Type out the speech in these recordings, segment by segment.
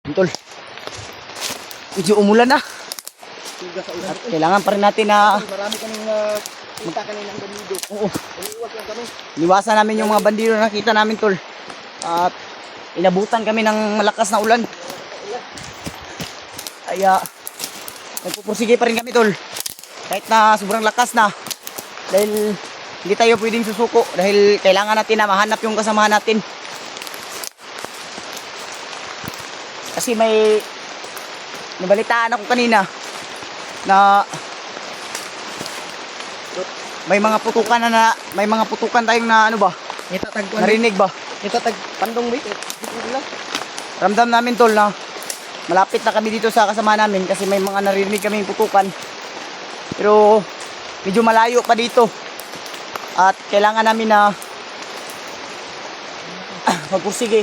Tol, medyo umulan na. At kailangan pa rin natin na Marami kaming kita kanina ng bandido. oo, Umiiwas lang kami. liwasan namin yung mga bandido na nakita namin, tol. At inabutan kami ng malakas na ulan. Kaya nagpupursige pa rin kami, tol. Kahit na sobrang lakas na. Dahil hindi tayo pwedeng susuko. Dahil kailangan natin na mahanap yung kasamahan natin. Kasi may nabalitaan ako kanina na may mga putukan na may mga putukan tayong na ano ba? Narinig ba? Ito tag pandong wait. Ramdam namin, tol, na malapit na kami dito sa kasama namin kasi may mga narinig kaming putukan. Pero medyo malayo pa dito. At kailangan namin na magpursige.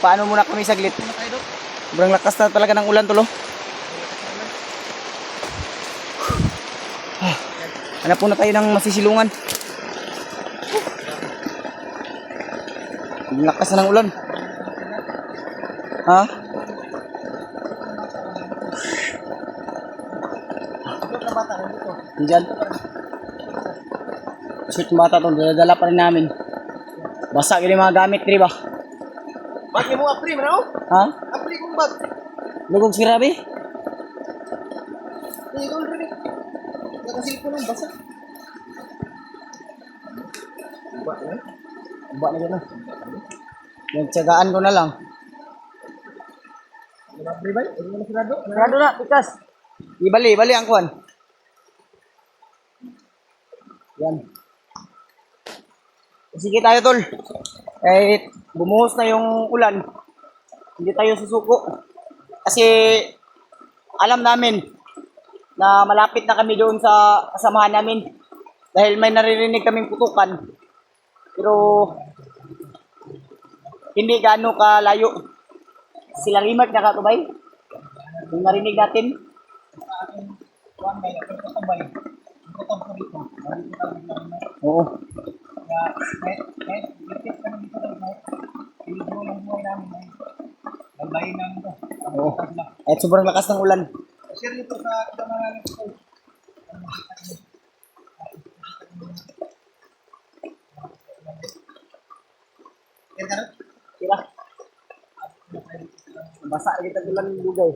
Paano muna kami saglit. Sobrang lakas na talaga ng ulan, tol. Hanap muna tayo ng masisilungan. Ang lakas na ng ulan. Ha? Diyan. Shoot ng bata to, dala pa rin namin. Basa yun yung mga gamit, di ba? Bagi mo apri man ako. Ha? Apri kong bag. Lugog si Rabi? Ikaw rin. Nakasilip ko ng basa. Ba na gano'n. Nagtsagaan ko na lang. Apri ba? Ano na sigurado? Sigurado na, pikas. Ibali ang kuhan. Yan. Sige tayo, tol. Kahit bumuhos na yung ulan, hindi tayo susuko. Kasi alam namin na malapit na kami doon sa kasamahan namin. Dahil may naririnig kaming putukan. Pero hindi gaano kalayo. Sila Rimat na katubay. Yung narinig natin. Oo. Oo. Kahit sobrang lakas ng ulan. Share nito sa kasama namin ko. Sila. Basa kita ulan ng lugay.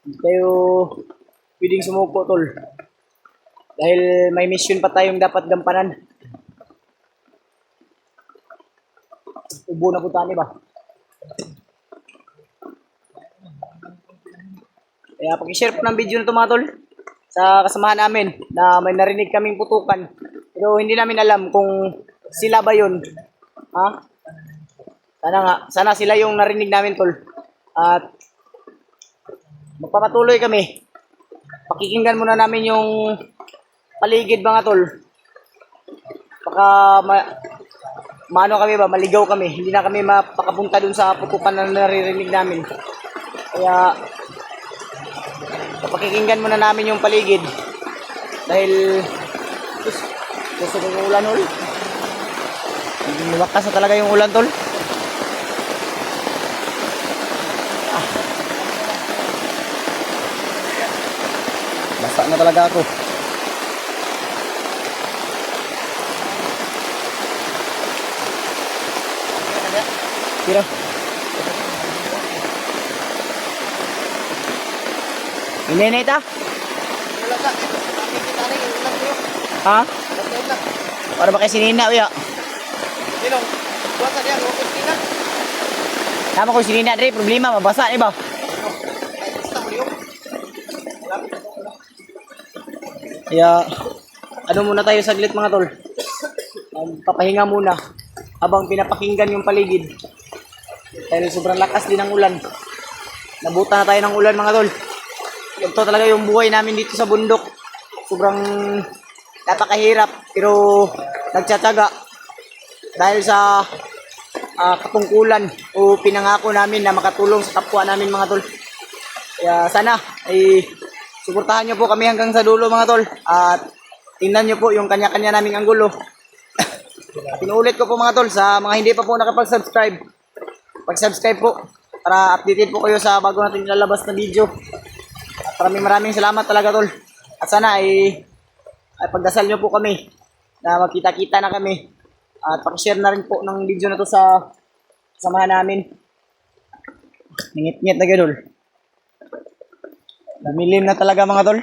Hindi tayo pwedeng sumuko, tol. Dahil may mission pa tayong dapat gampanan. Ubo na po tani ba? Kaya pag-share po ng video na ito, mga tol, sa kasamahan namin na may narinig kaming putukan. Pero hindi namin alam kung sila ba yun. Ha? Sana sila yung narinig namin, tol. At magpapatuloy kami. Pakikinggan muna namin yung paligid, mga tol. Baka maano kami ba, maligaw kami. Hindi na kami mapakapunta dun sa putukan na naririnig namin. Kaya pakikinggan muna namin yung paligid. Dahil gusto ko yung ulan, tol. Lumakas na talaga yung ulan, tol. Basa na talaga ako. Tira. Ini na ita? Ha? Para ba kay sinina, uya? Sinong? Buwasa diyan, wakos tina. Tama ko sinina, Dre. Problema, mabasa, di ba? Ay, basta mo liyo. Kaya, ano muna tayo saglit, mga tol. Papahinga muna habang pinapakinggan yung paligid. Dahil sobrang lakas din ng ulan. Nabuta na tayo ng ulan, mga tol. Ito talaga yung buhay namin dito sa bundok. Sobrang napakahirap, pero nagtsatsaga. Dahil sa katungkulan o pinangako namin na makatulong sa kapwa namin, mga tol. Kaya sana ay suportahan nyo po kami hanggang sa dulo, mga tol. At tingnan nyo po yung kanya-kanya naming anggulo. Pinuulit ko po mga tol, sa mga hindi pa po nakapag-subscribe, pag-subscribe po para updated po kayo sa bago natin ilalabas na video. At maraming salamat talaga tol. At sana ay pagdasal nyo po kami na magkita-kita na kami. At pakishare na rin po ng video na to sa samahan namin. Ngit-ngit na gadol. Lumilim na talaga mga tol.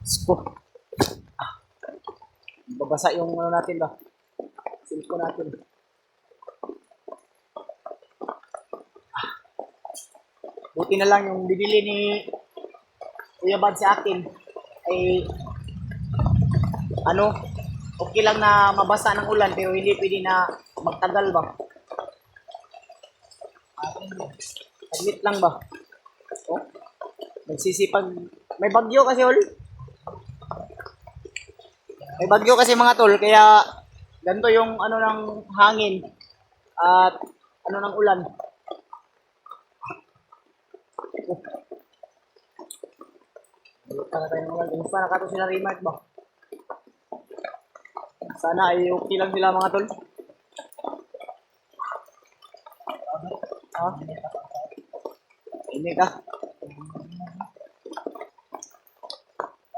Sko. Babasa yung ano natin ba? Silko natin. Buti na lang yung binili ni Kuya Bad sa akin ay ano, okay lang na mabasa ng ulan pero hindi pwede na magtagal ba? Admit lang ba? Oh, nagsisipag. May bagyo kasi ol. May bagyo kasi mga tol, kaya ganito yung ano ng hangin at ano ng ulan. Para tayo ng ulan. Kung sana kato sila remark ba? Sana ay okay lang sila mga tol. Ha? Ini ka.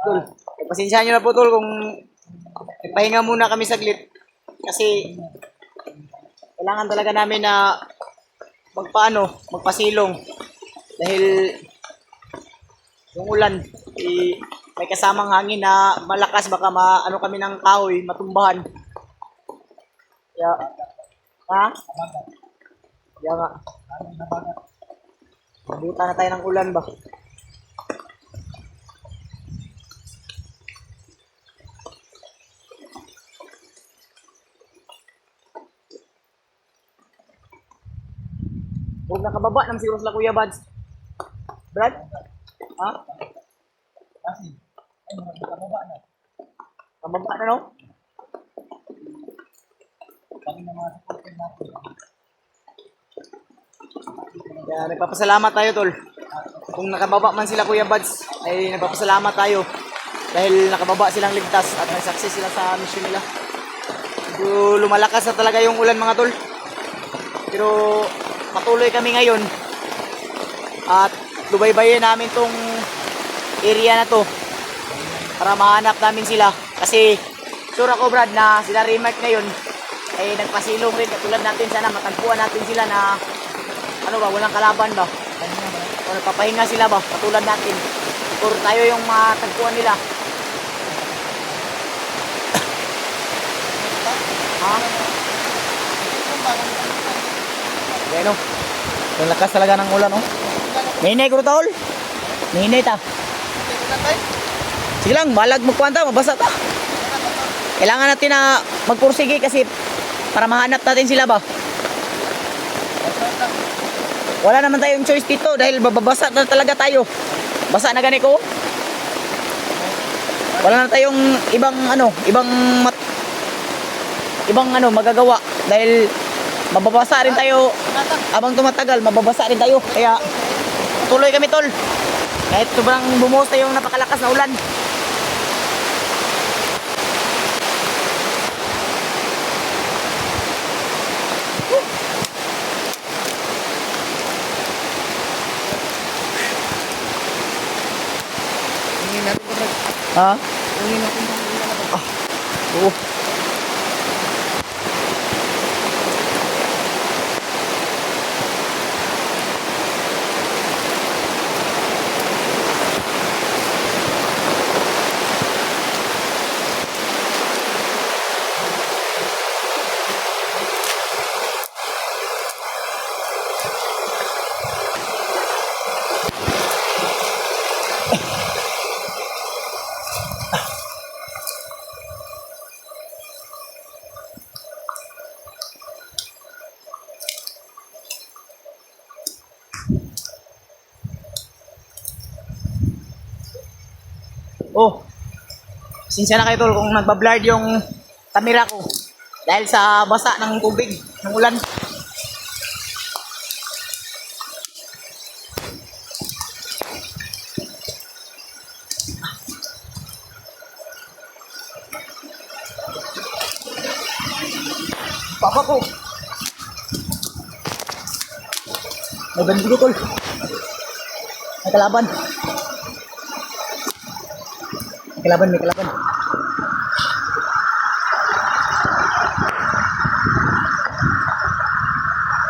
Tol, pasensyahan nyo na po tol kung nagpahinga muna kami saglit kasi kailangan talaga namin na magpasilong dahil yung ulan may kasamang hangin na malakas, baka maano kami ng kahoy, matumbahan. Kaya kaya nga mabuta na tayo ng ulan ba. Huwag nakababa naman siguro sila Kuya Bads. Brad? Ha? Kasi, ay, nakababa na. Kababa na no? Kami na mga supporter natin. Kaya nagpapasalamat tayo tol. Kung nakababa man sila Kuya Bads, ay nagpapasalamat tayo. Dahil nakababa silang ligtas at nag-success sila sa mission nila. Medyo lumalakas na talaga yung ulan mga tol. Pero patuloy kami ngayon at lubaybayin namin tong area na to para mahanap namin sila kasi sure ako Brad na sila Remark ngayon ay nagpasilong rin katulad natin. Sana matagpuan natin sila na ano ba, walang kalaban ba o nagpapahinga sila ba katulad natin or tayo yung matagpuan nila. Ha? Bueno, ang lakas talaga ng ulan, oh. Mahinay ko tol. Mahinay ta. Sige lang, balag magkwanta, mabasa ta. Kailangan natin na magpursige kasi para mahanap natin sila ba. Wala naman tayong choice dito dahil bababasa na talaga tayo. Basa na ganito. Wala na tayong ibang magagawa dahil mababasa rin tayo habang tumatagal, mababasa rin tayo. Kaya tuloy kami tol. Kahit sobrang bumuhos na yung napakalakas na ulan. Tingin natin ko Brad. Ha? Tingin natin kung ilalabas. Oo. Oh, sinsya na kayo tol kung nagbablard yung camera ko dahil sa basa ng tubig, ng ulan. Papa ko. May bandido tol. May kalaban. May kalaban, may kalaban.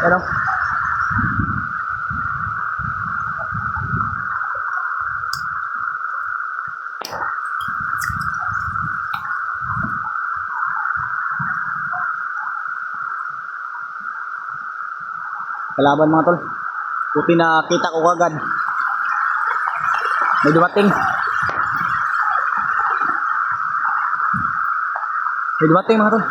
Ano? Kalaban mga tol. Buti na kita ko kagad. May dumating. May dumating mga tol.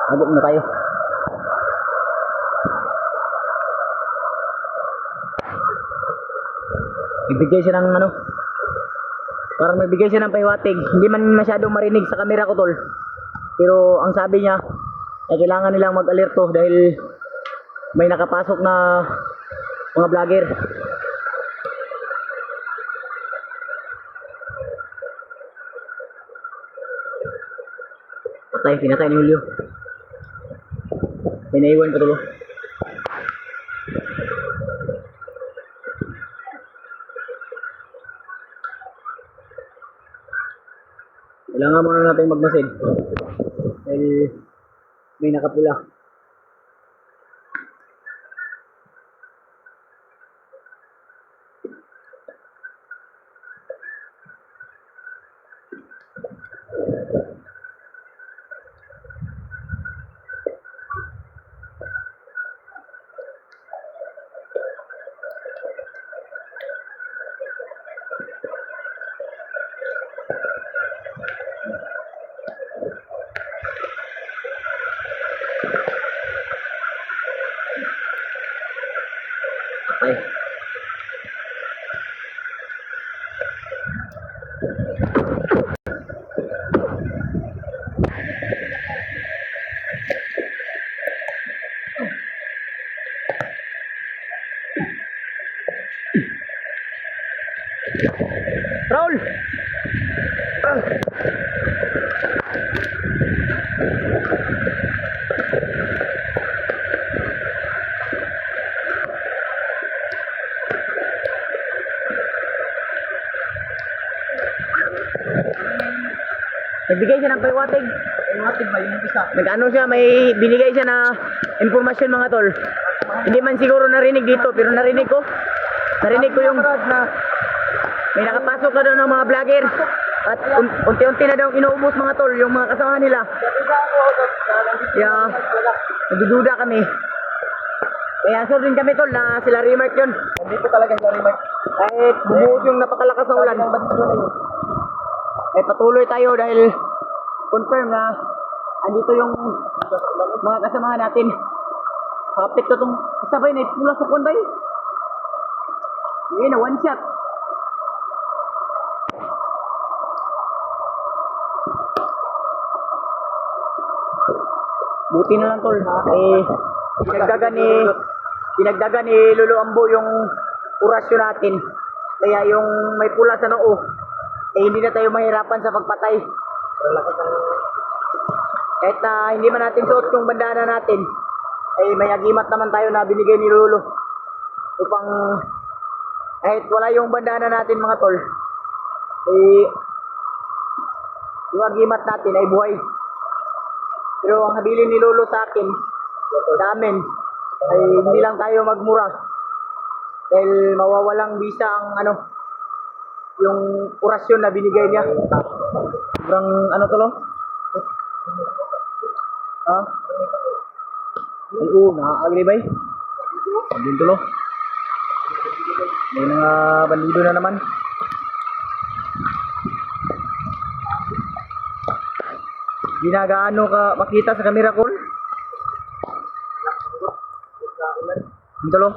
Agok na tayo. Ibigay siya ng ano, parang magbigay siya ng pahiwatig. Hindi man masyadong marinig sa camera ko tol, pero ang sabi niya ay kailangan nilang mag-alerto dahil may nakapasok na mga vlogger. Patay, pinatay ni Julio. Pinaiwan pa tulo. Kailangan muna natin magmasid dahil may nakapula. Ay. Raul. Nagbigay siya ng pahiwatig. Pahiwatig ba yung isa? Nag-ano siya, may binigay siya na impormasyon mga tol. Hindi man siguro narinig dito, pero narinig ko. Narinig ko yung may nakapasok na daw ng mga vlogger. At unti-unti na daw inuubos mga tol, yung mga kasama nila. Kaya, nagdududa kami. Kaya sure din kami tol na sila Remark yun. Nandito talaga sa remark. Kahit bumuhos yung napakalakas ng ulan. Eh patuloy tayo dahil confirm na andito yung mga kasamahan natin. Kapit ko itong sabay na mula sa konday. Yun na, one shot. Buti na lang tol. Pinagdagan ni Lolo Ambo yung orasyon natin. Kaya yung may pula sa noo, hindi na tayo mahirapan sa pagpatay. Kahit na hindi man natin suot yung bandana natin, may agimat naman tayo na binigay ni Lolo. Upang kahit wala yung bandana natin mga tol, yung agimat natin ay buhay. Pero ang habilin ni Lolo sa akin, sa amin, ay hindi lang tayo magmura. Dahil mawawalang bisa ang yung orasyon na binigay niya. Sobrang to lo? Ha? Ay nakakaglibay. Andun to lo. May mga bandido na naman. Ginagaano ka makita sa camera call? Andun to lo.